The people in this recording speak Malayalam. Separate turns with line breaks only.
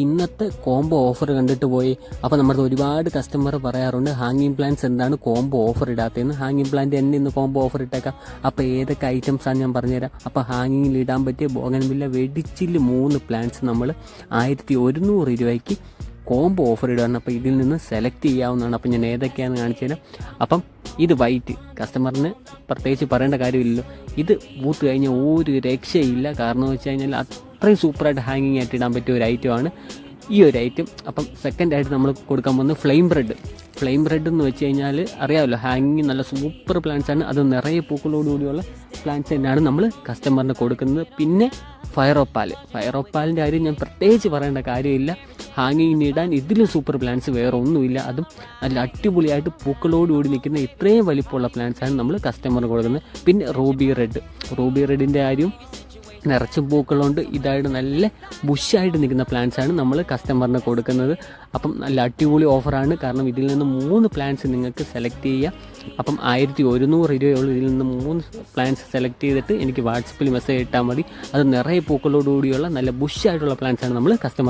ഇന്നത്തെ കോംബോ ഓഫർ കണ്ടിട്ട് പോയി. അപ്പോൾ നമ്മുടെ ഒരുപാട് കസ്റ്റമർ പറയാറുണ്ട് ഹാങ്ങിങ് പ്ലാന്റ്സ് എന്താണ് കോംബോ ഓഫർ ഇടാത്തതെന്ന്. ഹാങ്ങിങ് പ്ലാന്റ് എന്നെ ഇന്ന് കോംബോ ഓഫർ ഇട്ടേക്കാം. അപ്പോൾ ഏതൊക്കെ ഐറ്റംസ് ആണ് ഞാൻ പറഞ്ഞുതരാം. അപ്പോൾ ഹാങ്ങിങ്ങിൽ ഇടാൻ പറ്റിയ ബോഗൺവില്ല വെടിച്ചിൽ 3 പ്ലാന്റ്സ് നമ്മൾ 1100 രൂപയ്ക്ക് കോംബോ ഓഫർ ഇടുകയാണ്. അപ്പോൾ ഇതിൽ നിന്ന് സെലക്ട് ചെയ്യാവുന്നതാണ്. അപ്പം ഞാൻ ഏതൊക്കെയാണെന്ന് കാണിച്ചു തരാം. അപ്പം ഇത് വൈറ്റ് കസ്റ്റമറിന് പ്രത്യേകിച്ച് പറയേണ്ട കാര്യമില്ലല്ലോ. ഇത് പൂത്ത് കഴിഞ്ഞാൽ ഒരു രക്ഷയില്ല. കാരണം എന്ന് വെച്ച് കഴിഞ്ഞാൽ അത്രയും സൂപ്പറായിട്ട് ഹാങ്ങിങ് ആയിട്ട് ഇടാൻ പറ്റിയ ഒരു ഐറ്റമാണ് ഈ ഒരു ഐറ്റം. അപ്പം സെക്കൻഡായിട്ട് നമ്മൾ കൊടുക്കാൻ പോകുന്നത് ഫ്ലെയിം ബ്രെഡ് എന്ന് വെച്ച് കഴിഞ്ഞാൽ അറിയാമല്ലോ, ഹാങ്ങിങ് നല്ല സൂപ്പർ പ്ലാന്റ്സ് ആണ്. അത് നിറയെ പൂക്കളോടുകൂടിയുള്ള പ്ലാന്റ്സ് തന്നെയാണ് നമ്മൾ കസ്റ്റമറിന് കൊടുക്കുന്നത്. പിന്നെ ഫയർ ഒപ്പാലിൻ്റെ കാര്യം ഞാൻ പ്രത്യേകിച്ച് പറയേണ്ട കാര്യമില്ല. ഹാങ്ങിങ്ങിന് ഇടാൻ ഇതിലും സൂപ്പർ പ്ലാന്റ്സ് വേറെ ഒന്നുമില്ല. അതും നല്ല അടിപൊളിയായിട്ട് പൂക്കളോടുകൂടി നിൽക്കുന്ന ഇത്രയും വലിപ്പമുള്ള പ്ലാന്റ്സാണ് നമ്മൾ കസ്റ്റമറിന് കൊടുക്കുന്നത്. പിന്നെ റൂബി റെഡിൻ്റെ കാര്യം നിറച്ചും പൂക്കളുണ്ട്. ഇതായിട്ട് നല്ല ബുഷായിട്ട് നിൽക്കുന്ന പ്ലാന്റ്സാണ് നമ്മൾ കസ്റ്റമറിന് കൊടുക്കുന്നത്. അപ്പം നല്ല അടിപൊളി ഓഫറാണ്. കാരണം ഇതിൽ നിന്ന് 3 പ്ലാന്റ്സ് നിങ്ങൾക്ക് സെലക്ട് ചെയ്യാം. അപ്പം 1100 രൂപയുള്ളൂ. ഇതിൽ നിന്ന് 3 പ്ലാന്റ്സ് സെലക്ട് ചെയ്തിട്ട് എനിക്ക് വാട്സപ്പിൽ മെസ്സേജ് ഇട്ടാൽ മതി. അത് നിറയെ പൂക്കളോടുകൂടിയുള്ള നല്ല ബുഷായിട്ടുള്ള പ്ലാന്റ്സാണ് നമ്മൾ കസ്റ്റമർ